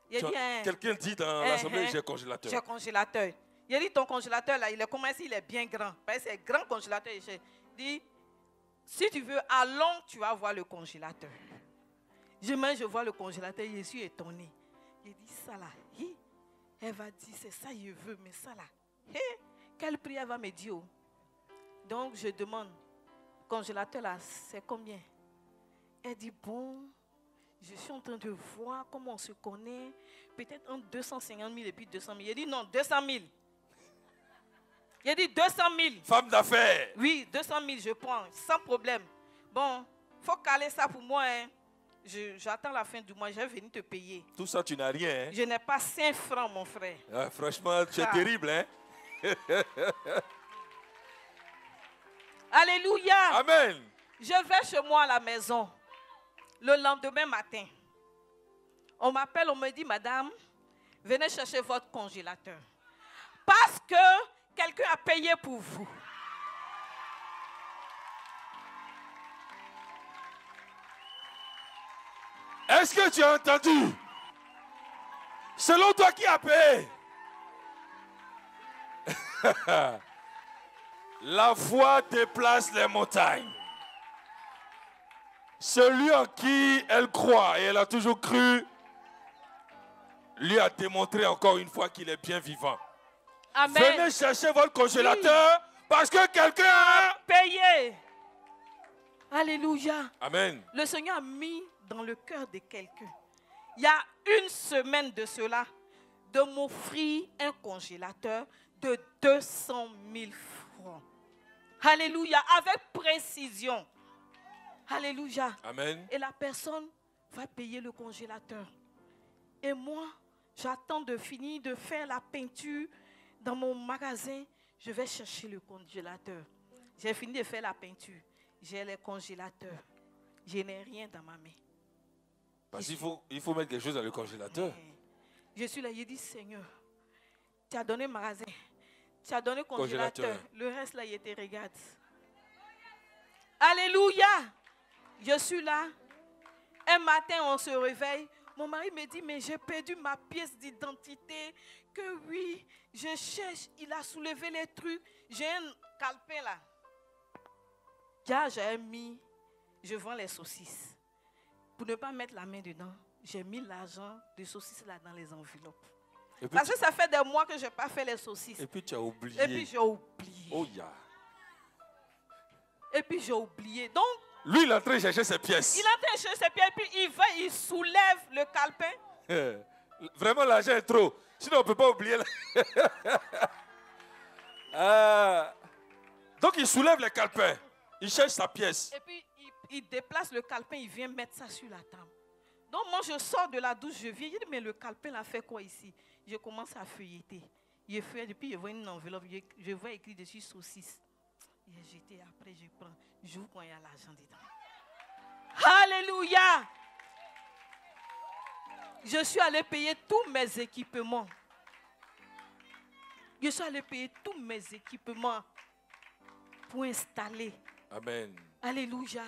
Speaker 5: Il dit, hein?
Speaker 1: Quelqu'un dit dans l'assemblée, j'ai congélateur.
Speaker 5: J'ai congélateur. Il dit, ton congélateur, là, il est comment il est bien grand. Parce que c'est un grand congélateur. Il dit, si tu veux, allons, tu vas voir le congélateur. Je vois le congélateur, je suis étonné. Il dit, ça là, Elle va dire, c'est ça je veux, mais ça là. Hé, quel prix elle va me dire? Donc je demande, congélateur là, c'est combien? Elle dit, bon, je suis en train de voir comment on se connaît. Peut-être entre 250 000 et puis 200 000. Il dit non, 200 000. Il dit 200 000.
Speaker 1: Femme d'affaires.
Speaker 5: Oui, 200 000, je prends, sans problème. Bon, il faut caler ça pour moi. Hein. J'attends la fin du mois, je vais venir te payer.
Speaker 1: Tout ça, tu n'as rien. Hein?
Speaker 5: Je n'ai pas 5 francs, mon frère.
Speaker 1: Ah, franchement, tu es terrible. Hein?
Speaker 5: Alléluia.
Speaker 1: Amen.
Speaker 5: Je vais chez moi à la maison. Le lendemain matin, on m'appelle, on me dit, madame, venez chercher votre congélateur. Parce que quelqu'un a payé pour vous.
Speaker 1: Est-ce que tu as entendu? Selon toi, qui a payé? La foi déplace les montagnes. Celui en qui elle croit, et elle a toujours cru, lui a démontré encore une fois qu'il est bien vivant.
Speaker 5: Amen.
Speaker 1: Venez chercher votre congélateur parce que quelqu'un a
Speaker 5: payé. Alléluia.
Speaker 1: Amen.
Speaker 5: Le Seigneur a mis dans le cœur de quelqu'un, il y a une semaine de cela, de m'offrir un congélateur de 200 000 francs. Alléluia. Avec précision. Alléluia.
Speaker 1: Amen.
Speaker 5: Et la personne va payer le congélateur. Et moi, j'attends de finir de faire la peinture dans mon magasin. Je vais chercher le congélateur. J'ai fini de faire la peinture. J'ai le congélateur. Je n'ai rien dans ma main.
Speaker 1: Parce qu'il faut mettre quelque chose dans le congélateur.
Speaker 5: Je suis là, il dit, Seigneur, tu as donné magasin. Tu as donné congélateur. Le reste là, il te regarde. Alléluia. Je suis là. Un matin, on se réveille. Mon mari me dit, mais j'ai perdu ma pièce d'identité. Que oui, je cherche. Il a soulevé les trucs. J'ai un calepin là. J'ai mis, je vends les saucisses. Pour ne pas mettre la main dedans, j'ai mis l'argent des saucisses là dans les enveloppes. Parce que ça fait des mois que je n'ai pas fait les saucisses.
Speaker 1: Et puis tu as oublié.
Speaker 5: Et puis j'ai oublié.
Speaker 1: Oh yeah.
Speaker 5: Et puis j'ai oublié. Donc,
Speaker 1: lui, il est en train de chercher ses pièces.
Speaker 5: Il est en train de chercher ses pièces. Et puis il va, il soulève le calepin.
Speaker 1: Vraiment, l'argent est trop. Sinon, on ne peut pas oublier. Donc, il soulève le calepin. Il cherche sa pièce.
Speaker 5: Et puis, il déplace le calepin. Il vient mettre ça sur la table. Donc, moi, je sors de la douche. Je viens. Je dis, mais le calepin, a fait quoi ici? Je commence à feuilleter. Je feuillette. Et puis, je vois une enveloppe. Je vois écrit dessus saucisse. Et jeté. Après, je prends. J'ouvre quand il y a l'argent dedans. Alléluia! Je suis allé payer tous mes équipements. Je suis allé payer tous mes équipements pour installer.
Speaker 1: Amen.
Speaker 5: Alléluia.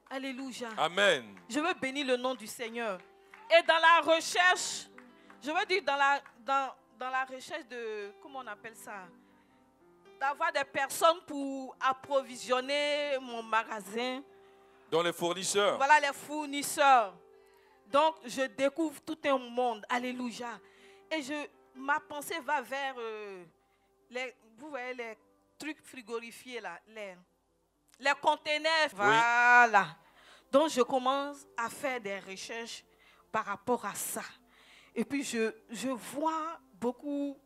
Speaker 5: Alléluia.
Speaker 1: Amen.
Speaker 5: Je veux bénir le nom du Seigneur. Et dans la recherche, je veux dire dans la recherche de, comment on appelle ça? D'avoir des personnes pour approvisionner mon magasin.
Speaker 1: Dans les fournisseurs.
Speaker 5: Voilà les fournisseurs. Donc, je découvre tout un monde. Alléluia. Et ma pensée va vers vous voyez les trucs frigorifiés là, les containers. Oui. Voilà. Donc, je commence à faire des recherches par rapport à ça. Et puis, je vois beaucoup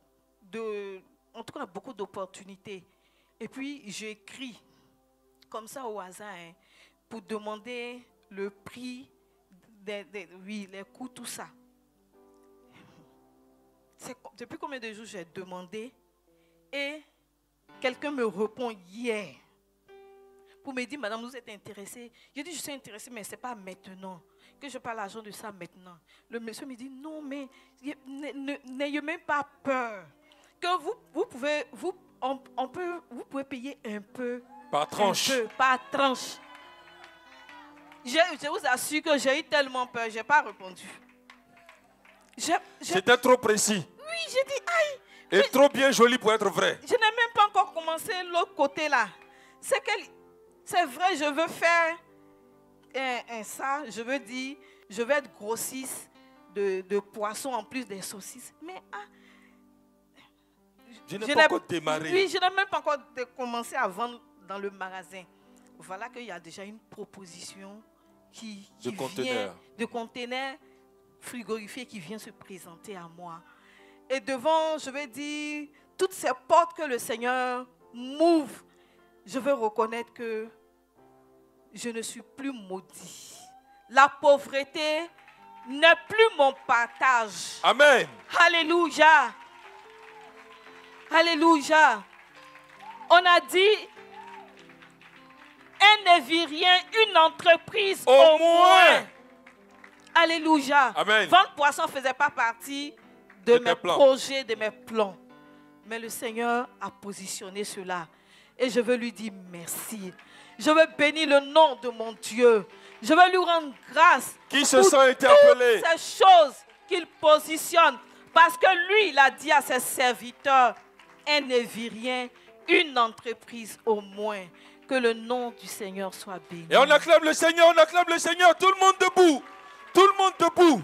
Speaker 5: d'opportunités. Et puis, j'écris comme ça au hasard pour demander le prix, oui, les coûts, tout ça. Depuis combien de jours j'ai demandé et quelqu'un me répond hier pour me dire, madame, vous êtes intéressée? Je dis, je suis intéressée, mais ce n'est pas maintenant que je parle l'argent de ça maintenant. Le monsieur me dit, non, mais n'ayez même pas peur. Que vous pouvez payer un peu.
Speaker 1: Par tranche.
Speaker 5: Un peu, par tranche. Je vous assure que j'ai eu tellement peur, je n'ai pas répondu.
Speaker 1: C'était trop précis.
Speaker 5: Oui, j'ai dit, aïe.
Speaker 1: Et trop bien joli pour être vrai.
Speaker 5: Je n'ai même pas encore commencé l'autre côté là. C'est vrai, je veux faire ça, je veux dire, je veux être grossiste de poisson en plus des saucisses. Mais
Speaker 1: Je n'ai pas encore démarré.
Speaker 5: Oui, je n'ai même pas encore commencé à vendre dans le magasin. Voilà qu'il y a déjà une proposition qui vient de conteneurs frigorifiés qui vient se présenter à moi. Et devant, je vais dire, toutes ces portes que le Seigneur m'ouvre, je veux reconnaître que je ne suis plus maudit. La pauvreté n'est plus mon partage.
Speaker 1: Amen.
Speaker 5: Alléluia. Alléluia. On a dit, un Névirien, une entreprise au moins. Alléluia.
Speaker 1: Amen.
Speaker 5: Vendre poisson ne faisait pas partie de mes projets, de mes plans. Mais le Seigneur a positionné cela. Et je veux lui dire merci. Je veux bénir le nom de mon Dieu. Je veux lui rendre grâce
Speaker 1: qui se sent interpellé.
Speaker 5: Toutes ces choses qu'il positionne. Parce que lui, il a dit à ses serviteurs, un Névirien, une entreprise au moins. Que le nom du Seigneur soit béni.
Speaker 1: Et on acclame le Seigneur, on acclame le Seigneur. Tout le monde debout. Tout le monde debout.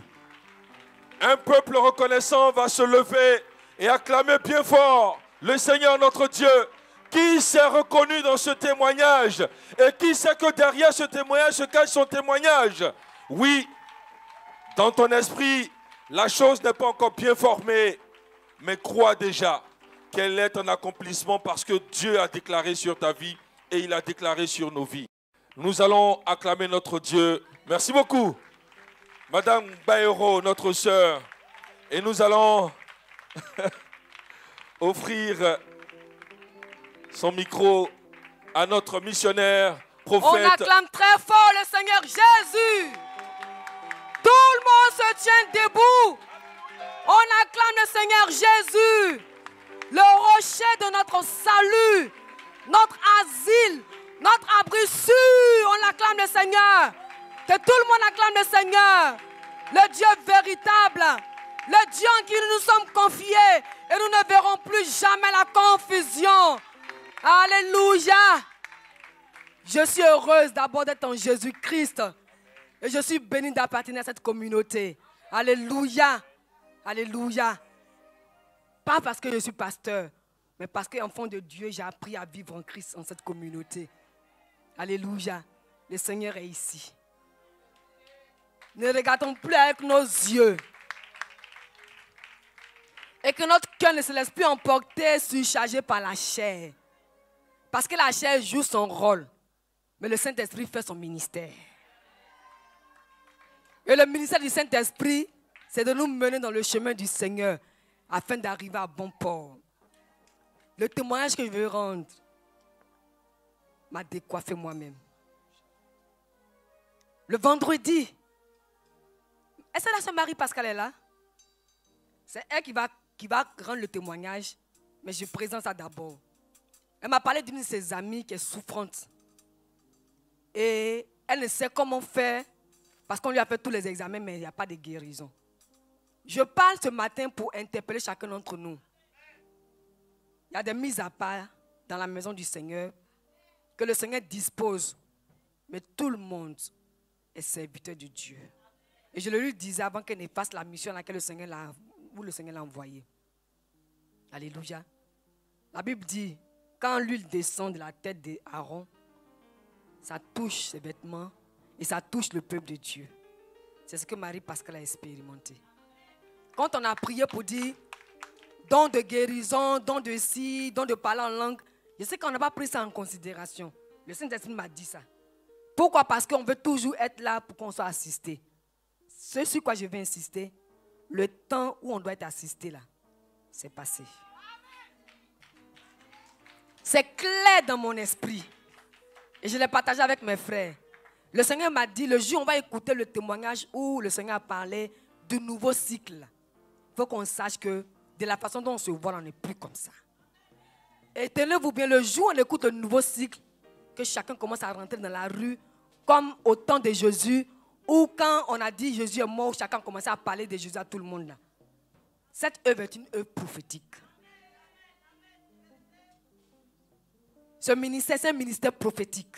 Speaker 1: Un peuple reconnaissant va se lever et acclamer bien fort le Seigneur notre Dieu. Qui s'est reconnu dans ce témoignage? Et qui sait que derrière ce témoignage se cache son témoignage? Oui, dans ton esprit, la chose n'est pas encore bien formée, mais crois déjà qu'elle est un accomplissement parce que Dieu a déclaré sur ta vie et il a déclaré sur nos vies. Nous allons acclamer notre Dieu. Merci beaucoup, Madame Baero, notre sœur. Et nous allons offrir son micro à notre missionnaire, prophète.
Speaker 3: On acclame très fort le Seigneur Jésus. Tout le monde se tient debout. On acclame le Seigneur Jésus, le rocher de notre salut, notre asile, notre abri sûr. On acclame le Seigneur. Que tout le monde acclame le Seigneur, le Dieu véritable, le Dieu en qui nous nous sommes confiés et nous ne verrons plus jamais la confusion. Alléluia. Je suis heureuse d'abord d'être en Jésus-Christ et je suis bénie d'appartenir à cette communauté. Alléluia. Alléluia. Pas parce que je suis pasteur, mais parce qu'enfant de Dieu, j'ai appris à vivre en Christ en cette communauté. Alléluia. Le Seigneur est ici. Ne regardons plus avec nos yeux. Et que notre cœur ne se laisse plus emporter, surchargé par la chair. Parce que la chair joue son rôle. Mais le Saint-Esprit fait son ministère. Et le ministère du Saint-Esprit, c'est de nous mener dans le chemin du Seigneur afin d'arriver à bon port. Le témoignage que je veux rendre m'a décoiffé moi-même. Le vendredi, est-ce que la sœur Marie-Pascale est là? C'est elle qui va rendre le témoignage, mais je présente ça d'abord. Elle m'a parlé d'une de ses amies qui est souffrante. Et elle ne sait comment faire parce qu'on lui a fait tous les examens, mais il n'y a pas de guérison. Je parle ce matin pour interpeller chacun d'entre nous. Il y a des mises à part dans la maison du Seigneur que le Seigneur dispose, mais tout le monde est serviteur de Dieu. Et je le lui disais avant qu'elle ne fasse la mission à laquelle le Seigneur l'a envoyé. Alléluia. La Bible dit, quand l'huile descend de la tête d'Aaron, ça touche ses vêtements et ça touche le peuple de Dieu. C'est ce que Marie-Pascale a expérimenté. Quand on a prié pour dire don de guérison, don de ci, don de parler en langue, je sais qu'on n'a pas pris ça en considération. Le Saint-Esprit m'a dit ça. Pourquoi? Parce qu'on veut toujours être là pour qu'on soit assisté. Ce sur quoi je vais insister, le temps où on doit être assisté là, c'est passé. C'est clair dans mon esprit. Et je l'ai partagé avec mes frères. Le Seigneur m'a dit, le jour où on va écouter le témoignage où le Seigneur a parlé du nouveau cycle. Il faut qu'on sache que de la façon dont on se voit, on n'est plus comme ça. Et tenez-vous bien, le jour où on écoute le nouveau cycle, que chacun commence à rentrer dans la rue, comme au temps de Jésus, ou quand on a dit Jésus est mort, chacun commençait à parler de Jésus à tout le monde là. Cette œuvre est une œuvre prophétique. Ce ministère, c'est un ministère prophétique.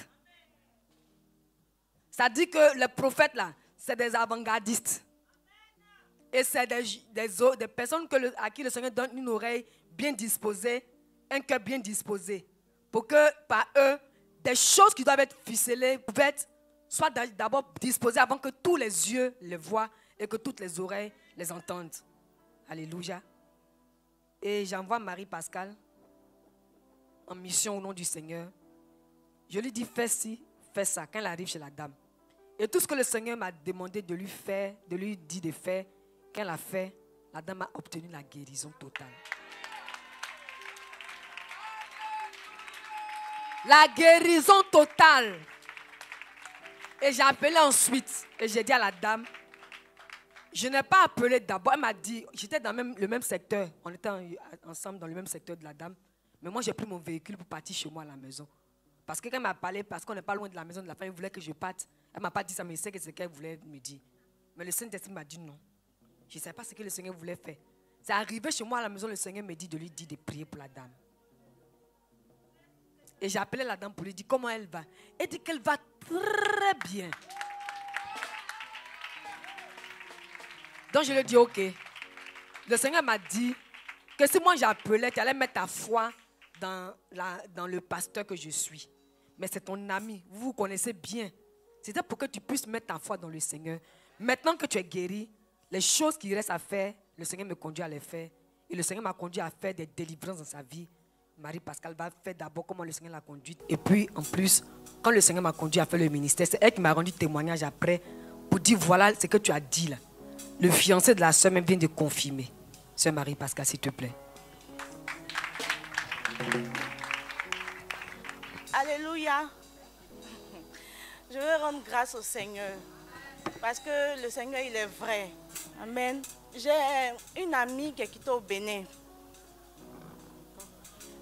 Speaker 3: Ça dit que les prophètes là, c'est des avant-gardistes. Et c'est des personnes à qui le Seigneur donne une oreille bien disposée, un cœur bien disposé. Pour que par eux, des choses qui doivent être ficelées soient d'abord disposées avant que tous les yeux les voient et que toutes les oreilles les entendent. Alléluia. Et j'envoie Marie-Pascale en mission au nom du Seigneur. Je lui dis fais ci, fais ça quand elle arrive chez la dame. Et tout ce que le Seigneur m'a demandé de lui faire, de lui dire de faire, quand elle a fait, la dame a obtenu la guérison totale. La guérison totale. Et j'ai appelé ensuite. Et j'ai dit à la dame, je n'ai pas appelé d'abord. Elle m'a dit, j'étais dans le même secteur. On était ensemble dans le même secteur de la dame. Mais moi, j'ai pris mon véhicule pour partir chez moi à la maison. Parce que quand elle m'a parlé, parce qu'on n'est pas loin de la maison de la femme, elle voulait que je parte. Elle ne m'a pas dit ça, mais je sais que c'est ce qu'elle voulait me dire. Mais le Saint-Esprit m'a dit non. Je ne savais pas ce que le Seigneur voulait faire. C'est arrivé chez moi à la maison, le Seigneur me dit de lui dire de prier pour la dame. Et j'ai appelé la dame pour lui dire comment elle va. Elle dit qu'elle va très bien. Donc je lui ai dit ok. Le Seigneur m'a dit que si moi j'appelais, tu allais mettre ta foi dans le pasteur que je suis. Mais c'est ton ami, vous vous connaissez bien. C'était pour que tu puisses mettre ta foi dans le Seigneur. Maintenant que tu es guéri, les choses qui restent à faire, le Seigneur me conduit à les faire. Et le Seigneur m'a conduit à faire des délivrances dans sa vie. Marie-Pascale va faire d'abord comment le Seigneur l'a conduite. Et puis, en plus, quand le Seigneur m'a conduit à faire le ministère, c'est elle qui m'a rendu témoignage après pour dire, voilà ce que tu as dit là. Le fiancé de la sœur même vient de confirmer. Sœur Marie-Pascale, s'il te plaît.
Speaker 4: Alléluia. Je veux rendre grâce au Seigneur. Parce que le Seigneur, il est vrai. Amen. J'ai une amie qui est quittée au Bénin.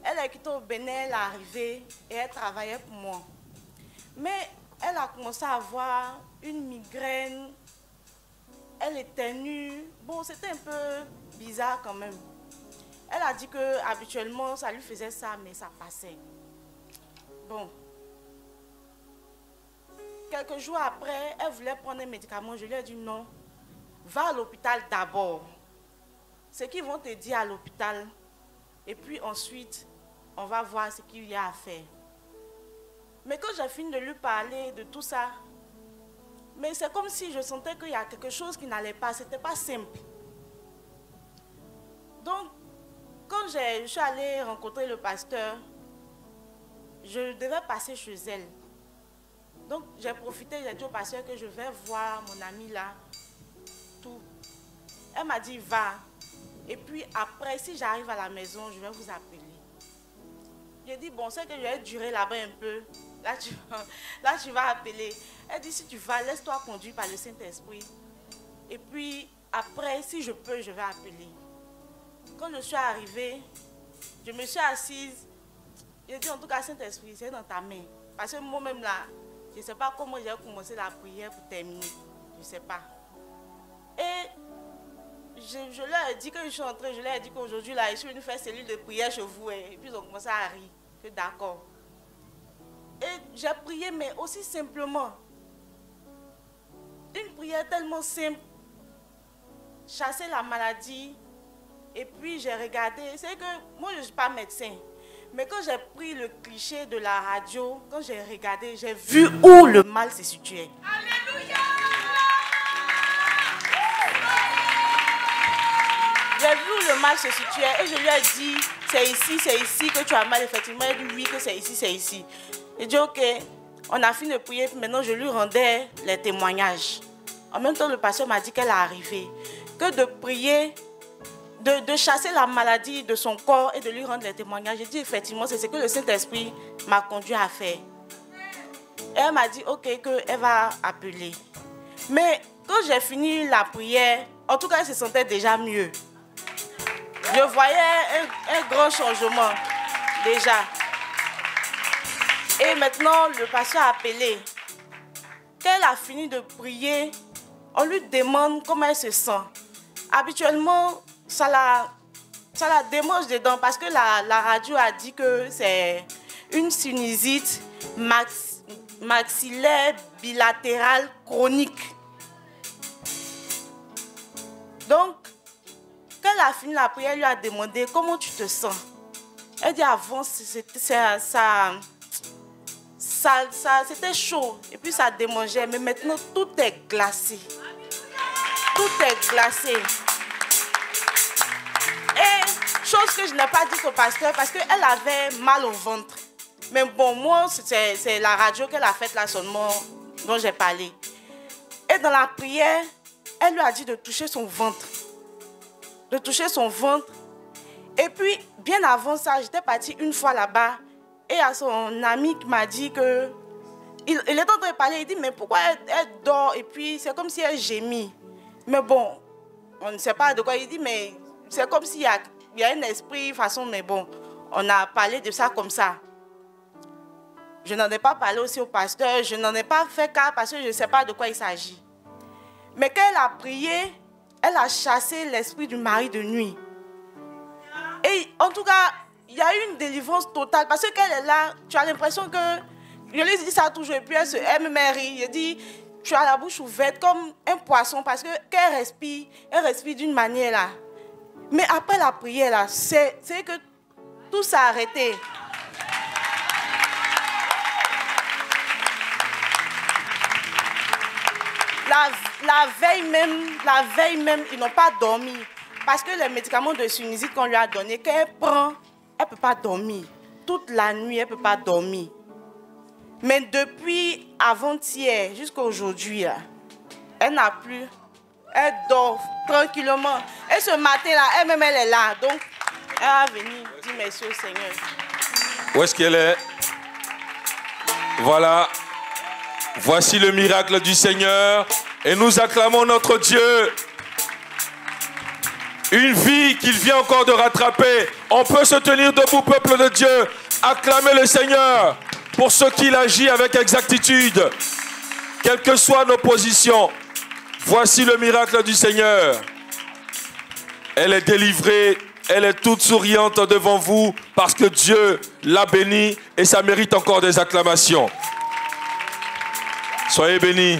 Speaker 4: Elle est quittée au Bénin, elle est arrivée et elle travaillait pour moi. Mais elle a commencé à avoir une migraine. Elle éternue. Bon, c'était un peu bizarre quand même. Elle a dit que habituellement ça lui faisait ça, mais ça passait. Bon. Quelques jours après, elle voulait prendre un médicament. Je lui ai dit non. Va à l'hôpital d'abord. Ce qu'ils vont te dire à l'hôpital. Et puis ensuite, on va voir ce qu'il y a à faire. Mais quand j'ai fini de lui parler de tout ça, mais c'est comme si je sentais qu'il y a quelque chose qui n'allait pas. Ce n'était pas simple. Donc, quand je suis allée rencontrer le pasteur, je devais passer chez elle. Donc, j'ai profité, j'ai dit au pasteur que je vais voir mon amie là, tout. Elle m'a dit, va. Et puis après, si j'arrive à la maison, je vais vous appeler. J'ai dit, bon, c'est que je vais durer là-bas un peu. Là, tu vas appeler. Elle dit, si tu vas, laisse-toi conduire par le Saint-Esprit. Et puis, après, si je peux, je vais appeler. Quand je suis arrivée, je me suis assise. J'ai dit, en tout cas, Saint-Esprit, c'est dans ta main. Parce que moi-même, là, je ne sais pas comment j'ai commencé la prière pour terminer. Je ne sais pas. Et je leur ai dit, quand je suis entrée, je leur ai dit qu'aujourd'hui, là, je suis venue faire cellule de prière chez vous. Et puis, ils ont commencé à rire. Que d'accord. Et j'ai prié, mais aussi simplement. Une prière tellement simple. Chasser la maladie. Et puis, j'ai regardé. C'est que moi, je ne suis pas médecin. Mais quand j'ai pris le cliché de la radio, quand j'ai regardé, j'ai vu où le mal se situait. Alléluia! J'ai vu où le mal se situait et je lui ai dit, c'est ici que tu as mal, effectivement. Elle dit oui, que c'est ici. J'ai dit ok, on a fini de prier, maintenant je lui rendais les témoignages. En même temps, le pasteur m'a dit qu'elle est arrivée. Que de prier, de chasser la maladie de son corps et de lui rendre les témoignages. J'ai dit effectivement, c'est ce que le Saint-Esprit m'a conduit à faire. Et elle m'a dit ok, qu'elle va appeler. Mais quand j'ai fini la prière, en tout cas, elle se sentait déjà mieux. Je voyais un grand changement déjà. Et maintenant, le pasteur a appelé. Quand elle a fini de prier, on lui demande comment elle se sent. Habituellement, ça la démange dedans parce que la radio a dit que c'est une sinusite maxillaire bilatérale chronique.
Speaker 6: Donc, quand elle a fini la prière, elle lui a demandé comment tu te sens. Elle dit avant, c'était chaud et puis ça démangeait, mais maintenant tout est glacé. Tout est glacé. Et chose que je n'ai pas dit au pasteur parce qu'elle avait mal au ventre. Mais bon, moi, c'est la radio qu'elle a faite là seulement dont j'ai parlé. Et dans la prière, elle lui a dit de toucher son ventre. De toucher son ventre. Et puis, bien avant ça, j'étais partie une fois là-bas. Et il y a son ami qui m'a dit que... Il est en train de parler, il dit, mais pourquoi elle dort? Et puis, c'est comme si elle gémit. Mais bon, on ne sait pas de quoi il dit, mais c'est comme s'il y a un esprit, façon, mais bon, on a parlé de ça comme ça. Je n'en ai pas parlé aussi au pasteur, je n'en ai pas fait cas parce que je ne sais pas de quoi il s'agit. Mais quand elle a prié, elle a chassé l'esprit du mari de nuit. Et en tout cas, il y a eu une délivrance totale parce que quand elle est là, tu as l'impression que... Je lui dis ça toujours et puis elle me rit. Je dis, tu as la bouche ouverte comme un poisson parce que quand elle respire d'une manière là. Mais après la prière là, c'est que tout s'est arrêté. La veille même, ils n'ont pas dormi. Parce que les médicaments de sinusite qu'on lui a donnés, quand elle prend, elle ne peut pas dormir. Toute la nuit, elle ne peut pas dormir. Mais depuis avant-hier jusqu'à aujourd'hui, elle n'a plus. Elle dort tranquillement. Et ce matin-là, elle-même, elle est là. Donc, elle va venir dire merci au Seigneur.
Speaker 1: Où est-ce qu'elle est? Voilà. Voici le miracle du Seigneur. Et nous acclamons notre Dieu. Une vie qu'il vient encore de rattraper. On peut se tenir debout, peuple de Dieu. Acclamer le Seigneur pour ce qu'il agit avec exactitude. Quelles que soient nos positions. Voici le miracle du Seigneur. Elle est délivrée. Elle est toute souriante devant vous parce que Dieu l'a bénie et ça mérite encore des acclamations. Soyez bénis.